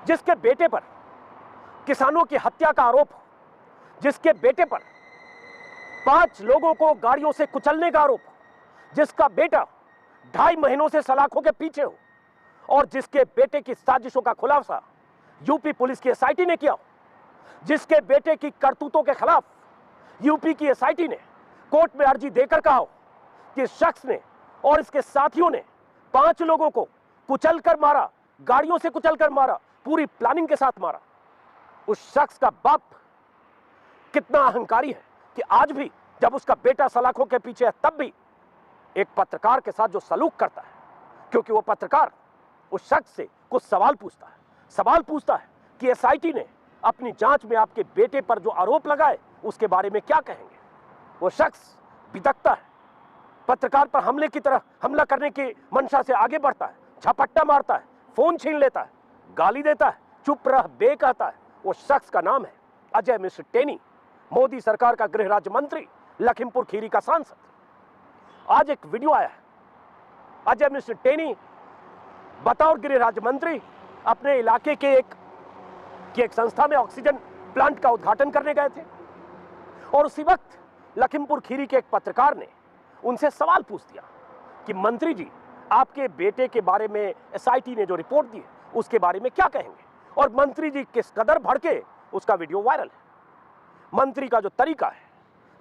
जिसके बेटे पर किसानों की हत्या का आरोप हो, जिसके बेटे पर 5 लोगों को गाड़ियों से कुचलने का आरोप हो, जिसका बेटा 2.5 महीनों से सलाखों के पीछे हो और जिसके बेटे की साजिशों का खुलासा यूपी पुलिस की एसआईटी ने किया हो, जिसके बेटे की करतूतों के खिलाफ यूपी की एसआईटी ने कोर्ट में अर्जी देकर कहा हो कि इस शख्स ने और इसके साथियों ने 5 लोगों को कुचलकर मारा, गाड़ियों से कुचलकर मारा, पूरी प्लानिंग के साथ मारा। उस शख्स का बाप कितना अहंकारी है कि आज भी जब उसका बेटा सलाखों के पीछे है तब भी एक पत्रकार के साथ जो सलूक करता है, क्योंकि वो पत्रकार उस शख्स से कुछ सवाल पूछता है कि एसआईटी ने अपनी जांच में आपके बेटे पर जो आरोप लगाए उसके बारे में क्या कहेंगे। वो शख्स बिदकता है, पत्रकार पर हमले की तरह हमला करने की मंशा से आगे बढ़ता है, झपट्टा मारता है, फोन छीन लेता है, गाली देता है, चुप रह बे कहता है। वो शख्स का नाम है अजय मिश्र टेनी, मोदी सरकार का गृह राज्य मंत्री, लखीमपुर खीरी का सांसद। आज एक वीडियो आया है, अजय मिश्र टेनी बतौर गृह राज्य मंत्री अपने इलाके के एक संस्था में ऑक्सीजन प्लांट का उद्घाटन करने गए थे और उसी वक्त लखीमपुर खीरी के एक पत्रकार ने उनसे सवाल पूछ दिया कि मंत्री जी, आपके बेटे के बारे में एसआईटी ने जो रिपोर्ट दी है उसके बारे में क्या कहेंगे। और मंत्री जी किस कदर भड़के, उसका वीडियो वायरल है। मंत्री का जो तरीका है,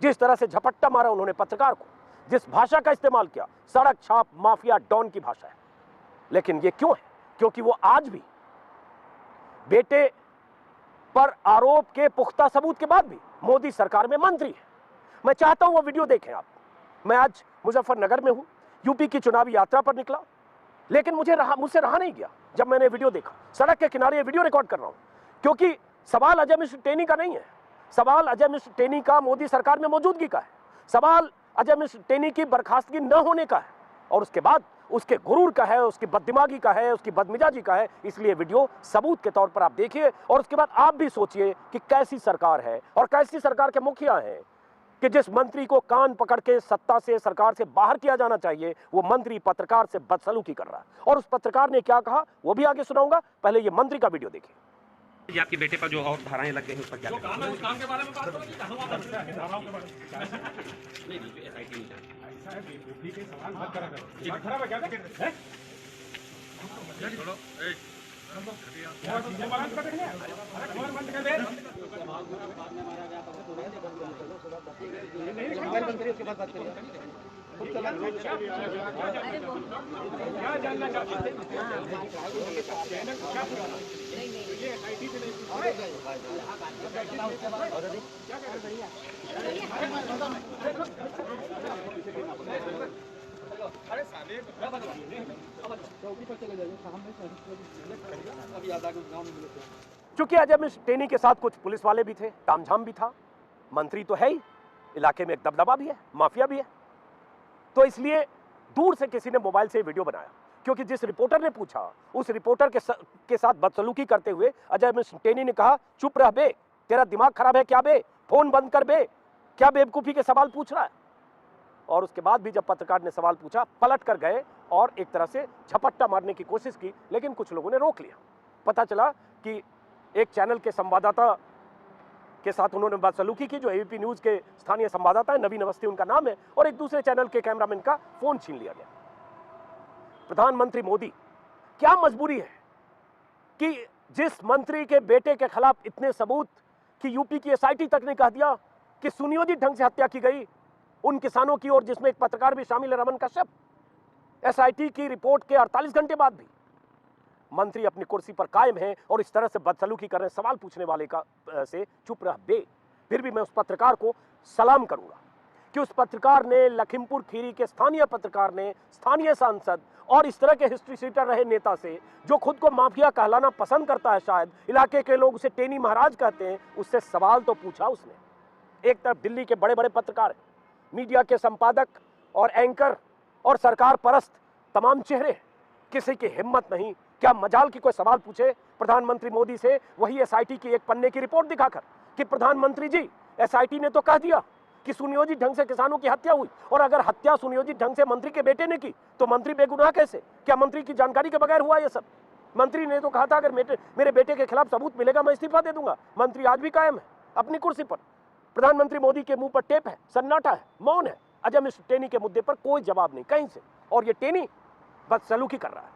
जिस तरह से झपट्टा मारा उन्होंने पत्रकार को, जिस भाषा का इस्तेमाल किया, सड़क छाप माफिया डॉन की भाषा है। लेकिन ये क्यों है? क्योंकि वो आज भी बेटे पर आरोप के पुख्ता सबूत के बाद भी मोदी सरकार में मंत्री है। मैं चाहता हूं वो वीडियो देखें आप। मैं आज मुजफ्फरनगर में हूं, यूपी की चुनावी यात्रा पर निकला, लेकिन मुझसे रहा नहीं गया जब मैंने वीडियो देखा। सड़क के किनारे ये वीडियो रिकॉर्ड कर रहा हूं क्योंकि सवाल अजय मिश्र टेनी का नहीं है, सवाल अजय मिश्र टेनी का मोदी सरकार में मौजूदगी का है, सवाल अजय मिश्र टेनी की बर्खास्तगी न होने का है और उसके बाद उसके गुरूर का है, उसकी बददिमागी का है, उसकी बदमिजाजी का है। इसलिए वीडियो सबूत के तौर पर आप देखिए और उसके बाद आप भी सोचिए कि कैसी सरकार है और कैसी सरकार के मुखिया हैं कि जिस मंत्री को कान पकड़ के सत्ता से, सरकार से बाहर किया जाना चाहिए, वो मंत्री पत्रकार से बदसलूकी कर रहा है। और उस पत्रकार ने क्या कहा वो भी आगे सुनाऊंगा, पहले ये मंत्री का वीडियो देखिए। ये आपके बेटे पर जो और धाराएं लग गई हैं उस पर क्या जो काम है उस काम के बारे में बात करो कि कहां वहां करता है धाराओं के बारे में। नहीं जो एसआईटी नहीं ऐसा है बेवकूफी के सवाल मत करा करो। दिमाग खराब है क्या है? छोड़ो ए बंद कर दे। अरे बंद कर दे। नहीं मोबाइल बंद करिए, उसके बाद बात करिए। क्या जानना चाहते हैं? ये आईटी से नहीं अरे साले चौकी पर चले जाइए, सामने अभी याद आ गया गांव में मिले। चूंकि अजय मिश्र टेनी के साथ कुछ पुलिस वाले भी थे, तामझाम भी था, मंत्री तो है ही, इलाके में एक दबदबा भी है, माफिया भी है, तो इसलिए दूर से किसी ने मोबाइल से वीडियो बनाया क्योंकि जिस रिपोर्टर ने पूछा उस रिपोर्टर के साथ बदसलूकी करते हुए अजय मिश्र टेनी ने कहा, चुप रह बे, तेरा दिमाग खराब है क्या बे, फोन बंद कर बे, क्या बेवकूफी के सवाल पूछ रहा है। और उसके बाद भी जब पत्रकार ने सवाल पूछा पलट कर गए और एक तरह से झपट्टा मारने की कोशिश की, लेकिन कुछ लोगों ने रोक लिया। पता चला कि एक चैनल के संवाददाता के साथ उन्होंने बदसलूकी की, जो एबीपी न्यूज के स्थानीय संवाददाता है, नवीन अवस्थी उनका नाम है, और एक दूसरे चैनल के कैमरामैन का फोन छीन लिया गया। प्रधानमंत्री मोदी, क्या मजबूरी है कि जिस मंत्री के बेटे के खिलाफ इतने सबूत कि यूपी की एसआईटी तक ने कह दिया कि सुनियोजित ढंग से हत्या की गई उन किसानों की, और जिसमें एक पत्रकार भी शामिल है, रमन कश्यप, एसआईटी की रिपोर्ट के 48 घंटे बाद भी मंत्री अपनी कुर्सी पर कायम है और इस तरह से बदसलूकी कर रहे, सवाल पूछने वाले का से चुप रह बे। फिर भी मैं उस पत्रकार को सलाम करूंगा कि उस पत्रकार ने, लखीमपुर खीरी के स्थानीय पत्रकार ने, स्थानीय सांसद और इस तरह के हिस्ट्री सीटर रहे नेता से, जो खुद को माफिया कहलाना पसंद करता है, शायद इलाके के लोग उसे टेनी महाराज कहते हैं, उससे सवाल तो पूछा उसने। एक तरफ दिल्ली के बड़े बड़े पत्रकार, मीडिया के संपादक और एंकर और सरकार परस्त तमाम चेहरे, किसी की हिम्मत नहीं, क्या मजाल की कोई सवाल पूछे प्रधानमंत्री मोदी से, वही एसआईटी की एक पन्ने की रिपोर्ट दिखाकर कि प्रधानमंत्री जी, एसआईटी ने तो कह दिया कि सुनियोजित ढंग से किसानों की हत्या हुई, और अगर हत्या सुनियोजित ढंग से मंत्री के बेटे ने की तो मंत्री बेगुनाह कैसे? क्या मंत्री की जानकारी के बगैर हुआ ये सब? मंत्री ने तो कहा था अगर मेरे बेटे के खिलाफ सबूत मिलेगा मैं इस्तीफा दे दूंगा। मंत्री आज भी कायम है अपनी कुर्सी पर। प्रधानमंत्री मोदी के मुंह पर टेप है, सन्नाटा है, मौन है। अजय मिश्र टेनी के मुद्दे पर कोई जवाब नहीं कहीं से, और ये टेनी बस सलूकी कर रहा है।